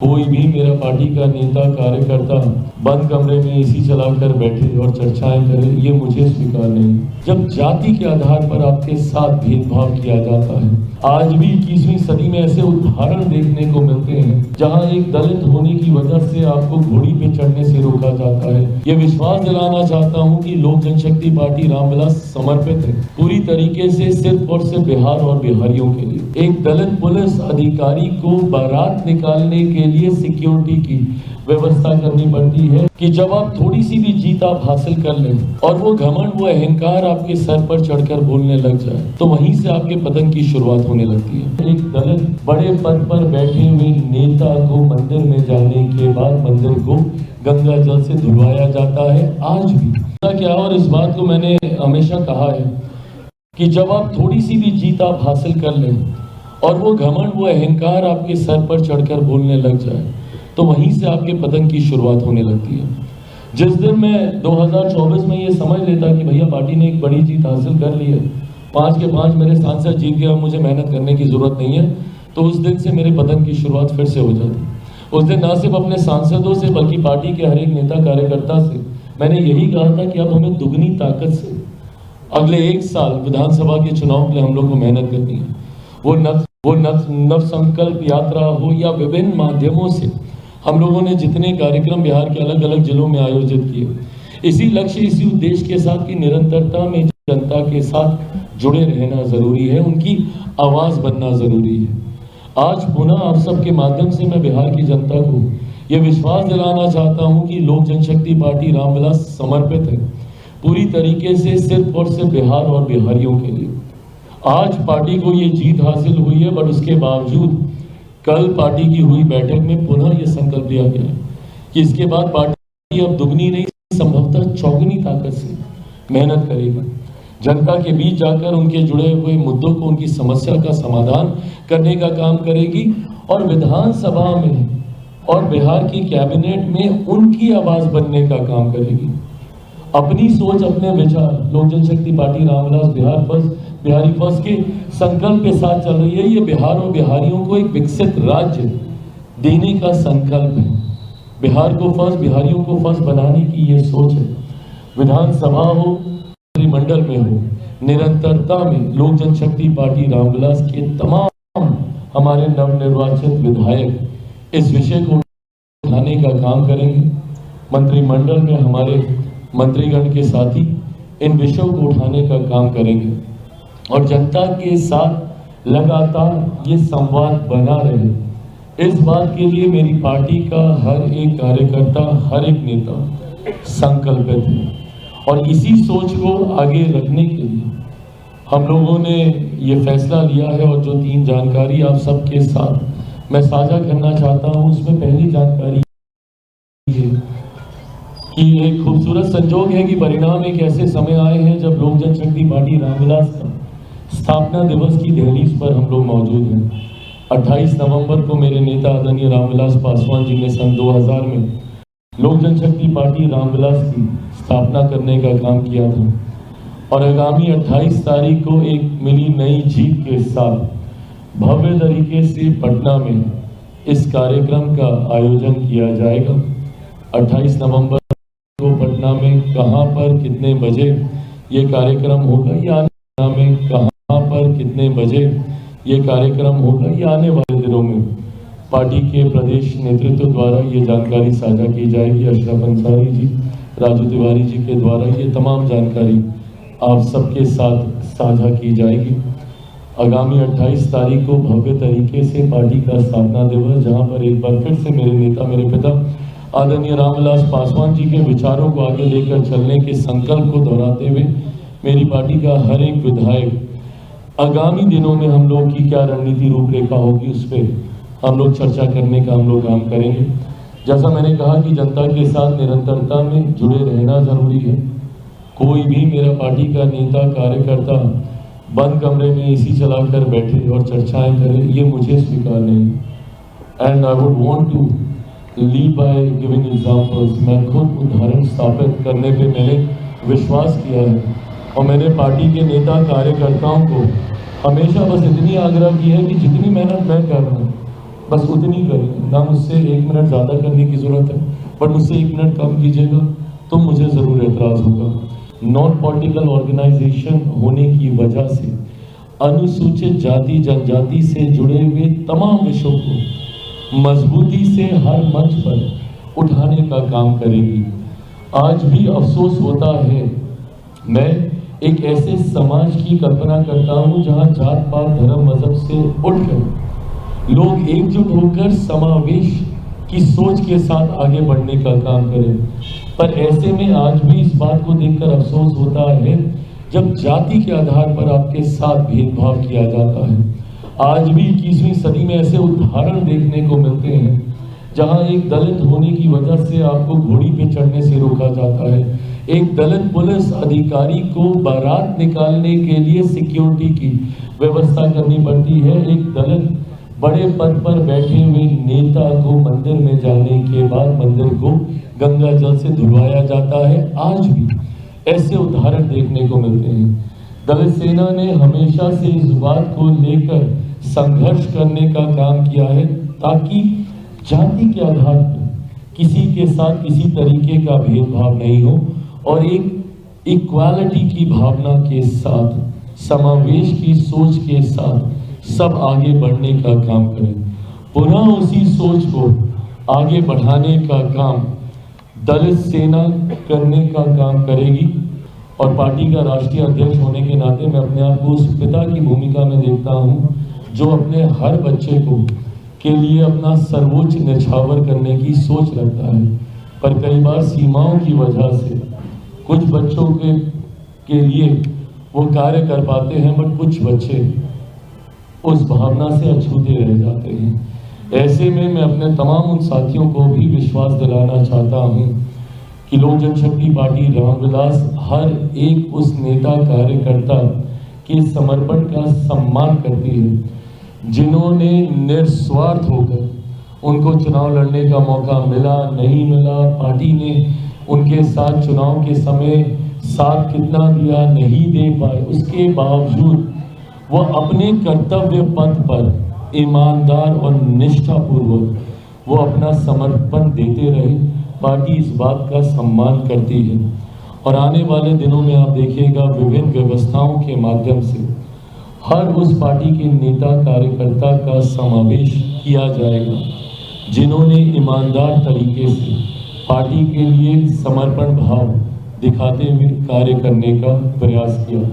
कोई भी मेरा पार्टी का नेता कार्यकर्ता बंद कमरे में एसी चलाकर बैठे और चर्चाएं करे, ये मुझे स्वीकार नहीं। जब जाति के आधार पर आपके साथ भेदभाव किया जाता है, आज भी 21वीं सदी में ऐसे उदाहरण देखने को मिलते हैं जहां एक दलित होने की वजह से आपको घोड़ी पे चढ़ने से रोका जाता है। ये विश्वास दिलाना चाहता हूं कि लोक जनशक्ति पार्टी रामविलास समर्पित है पूरी तरीके से सिर्फ और सिर्फ बिहार और बिहारियों के लिए। एक दलित पुलिस अधिकारी को बारात निकालने के लिए सिक्योरिटी की व्यवस्था करनी पड़ती है कि जब आप थोड़ी सी भी जीत आप हासिल कर लें और वो घमंड, वो अहंकार आपके सर पर चढ़कर बोलने लग जाए, तो वहीं से आपके पतन की शुरुआत होने लगती है। एक दलित बड़े पद पर बैठे हुए नेता को मंदिर में जाने के बाद मंदिर को गंगा जल से धुलवाया जाता है। आज भी क्या, और इस बात को मैंने हमेशा कहा है कि जब आप थोड़ी सी भी जीत आप हासिल कर लें और वो घमंड, वो अहंकार आपके सर पर चढ़कर बोलने लग जाए, तो वहीं से आपके पतन की शुरुआत होने लगती है। जिस दिन मैं 2024 में ये समझ लेता कि भैया पार्टी ने एक बड़ी जीत हासिल कर ली है, 5 के 5 मेरे सांसद जीत गए, मुझे मेहनत करने की जरूरत नहीं है, तो उस दिन से मेरे पतन की शुरुआत फिर से हो जाती। उस दिन ना सिर्फ अपने सांसदों से बल्कि पार्टी के हर एक नेता कार्यकर्ता से मैंने यही कहा था कि अब हमें दुगनी ताकत से अगले 1 साल विधानसभा के चुनाव के लिए हम लोग को मेहनत करनी है। वो नव संकल्प यात्रा हो या विभिन्न माध्यमों से हम लोगों ने जितने कार्यक्रम बिहार के अलग अलग जिलों में आयोजित किए, इसी लक्ष्य, इसी उद्देश्य के साथ कि निरंतरता में जनता के साथ जुड़े रहना जरूरी है, उनकी आवाज बनना जरूरी है। आज पुनः आप सबके माध्यम से मैं बिहार की जनता को यह विश्वास दिलाना चाहता हूं कि लोक जनशक्ति पार्टी रामविलास समर्पित है पूरी तरीके से सिर्फ और सिर्फ बिहार और बिहारियों के लिए। आज पार्टी को ये जीत हासिल हुई है, बट उसके बावजूद कल पार्टी की हुई बैठक में पुनः यह संकल्प लिया गया कि इसके बाद पार्टी अब दुगनी नहीं, संभवतः चौगुनी ताकत से मेहनत करेगी, जनता के बीच जाकर उनके जुड़े हुए मुद्दों को, उनकी समस्या का समाधान करने का काम करेगी और विधानसभा में और बिहार की कैबिनेट में उनकी आवाज बनने का काम करेगी। अपनी सोच, अपने विचार Lok Janshakti party Ramvilas Bihar first, Bihari first के संकल्प के साथ चल रही है। ये बिहार और बिहारियों को एक विकसित राज्य देने का संकल्प है। बिहार को फर्स्ट, बिहारियों को फर्स्ट बनाने की ये सोच है। विधानसभा हो, मंत्रिमंडल में हो, निरंतरता में लोक जनशक्ति पार्टी रामविलास के तमाम हमारे नवनिर्वाचित विधायक इस विषय को उठाने का काम करेंगे। मंत्रिमंडल में हमारे मंत्रीगण के साथी इन विषयों को उठाने का काम करेंगे और जनता के साथ लगातार ये संवाद बना रहे, इस बात के लिए मेरी पार्टी का हर एक कार्यकर्ता, हर एक नेता संकल्पित है। और इसी सोच को आगे रखने के लिए हम लोगों ने ये फैसला लिया है। और जो 3 जानकारी आप सबके साथ मैं साझा करना चाहता हूँ, उसमें पहली जानकारी है कि एक खूबसूरत संजोग है कि परिणाम एक ऐसे समय आए हैं जब लोक जनशक्ति पार्टी रामविलास का स्थापना दिवस की दहलीज पर हम लोग मौजूद हैं। 28 नवंबर को मेरे नेता आदरणीय रामविलास पासवान जी ने सन 2000 में लोक जनशक्ति पार्टी रामविलास की स्थापना करने का काम किया था और आगामी 28 तारीख को एक मिली नई जीत के साथ भव्य तरीके से पटना में इस कार्यक्रम का आयोजन किया जाएगा। 28 नवंबर को पटना में कहां पर कितने बजे ये कार्यक्रम होगा, या में कहां पर कितने बजे ये कार्यक्रम होगा, ये आने वाले दिनों में पार्टी के प्रदेश नेतृत्व द्वारा ये जानकारी साझा की जाएगी। अशरफ अंसारी जी, राजू तिवारी जी के द्वारा ये तमाम जानकारी आप सबके साथ साझा की जाएगी। आगामी 28 तारीख को भव्य तरीके से पार्टी का स्थापना दिवस, जहां पर एक बार फिर से मेरे नेता, मेरे पिता आदरणीय रामविलास पासवान जी के विचारों को आगे लेकर चलने के संकल्प को दोहराते हुए मेरी पार्टी का हर एक विधायक आगामी दिनों में हम लोग की क्या रणनीति रूपरेखा होगी, उस पर हम लोग चर्चा करने का हम लोग काम करेंगे। जैसा मैंने कहा कि जनता के साथ निरंतरता में जुड़े रहना जरूरी है। कोई भी मेरा पार्टी का नेता कार्यकर्ता बंद कमरे में एसी चलाकर बैठे और चर्चाएं करे, ये मुझे स्वीकार नहीं। And I would want to lead by giving examples. मैं खुद उदाहरण स्थापित करने पे मैंने विश्वास किया है और मैंने पार्टी के नेता कार्यकर्ताओं को हमेशा बस इतनी आग्रह की है कि जितनी मेहनत मैं कर रहा हूँ बस उतनी करें, ना मुझसे 1 मिनट ज़्यादा करने की ज़रूरत है, बट मुझसे 1 मिनट कम कीजिएगा तो मुझे ज़रूर एतराज़ होगा। नॉन पॉलिटिकल ऑर्गेनाइजेशन होने की वजह से अनुसूचित जाति जनजाति से जुड़े हुए तमाम विषयों को मजबूती से हर मंच पर उठाने का काम करेगी। आज भी अफसोस होता है, मैं एक ऐसे समाज की कल्पना करता हूँ जहाँ जात पात धर्म मजहब से उठकर लोग एकजुट होकर समावेश की सोच के साथ आगे बढ़ने का काम करें। पर ऐसे में आज भी इस बात को देखकर अफसोस होता है जब जाति के आधार पर आपके साथ भेदभाव किया जाता है। आज भी 21वीं सदी में ऐसे उदाहरण देखने को मिलते हैं जहां एक दलित होने की वजह से आपको घोड़ी पे चढ़ने से रोका जाता है, एक दलित पुलिस अधिकारी को बारात निकालने के लिए सिक्योरिटी की व्यवस्था करनी पड़ती है, एक दलित बड़े पद पर बैठे हुए नेता को मंदिर में जाने के बाद मंदिर को गंगा जल से धुलवाया जाता है। आज भी ऐसे उदाहरण देखने को मिलते हैं। दलित सेना ने हमेशा से इस बात को लेकर संघर्ष करने का काम किया है ताकि जाति के आधार पर किसी के साथ किसी तरीके का भेदभाव नहीं हो और एक इक्वालिटी की भावना के साथ, समावेश की सोच के साथ सब आगे बढ़ने का काम करें। पुनः उसी सोच को आगे बढ़ाने का काम दलित सेना करने का काम करेगी और पार्टी का राष्ट्रीय अध्यक्ष होने के नाते मैं अपने आप को उस पिता की भूमिका में देखता हूं जो अपने हर बच्चे को के लिए अपना सर्वोच्च न्यौछावर करने की सोच रखता है। पर कई बार सीमाओं की वजह से कुछ बच्चों के लिए वो कार्य कर पाते हैं, बट कुछ बच्चे उस भावना से अछूते रह जाते हैं। ऐसे में मैं अपने तमाम उन साथियों को भी विश्वास दिलाना चाहता हूं कि लोक जनशक्ति पार्टी रामविलास हर एक उस नेता कार्यकर्ता के समर्पण का सम्मान करती है जिन्होंने निस्वार्थ होकर उनको चुनाव लड़ने का मौका मिला नहीं मिला, पार्टी ने उनके साथ चुनाव के समय साथ कितना दिया नहीं दे पाए, उसके बावजूद वो अपने कर्तव्य पथ पर ईमानदार और निष्ठापूर्वक वो अपना समर्पण देते रहे। पार्टी इस बात का सम्मान करती है और आने वाले दिनों में आप देखिएगा विभिन्न व्यवस्थाओं के माध्यम से हर उस पार्टी के नेता कार्यकर्ता का समावेश किया जाएगा जिन्होंने ईमानदार तरीके से पार्टी के लिए समर्पण भाव दिखाते हुए कार्य करने का प्रयास किया।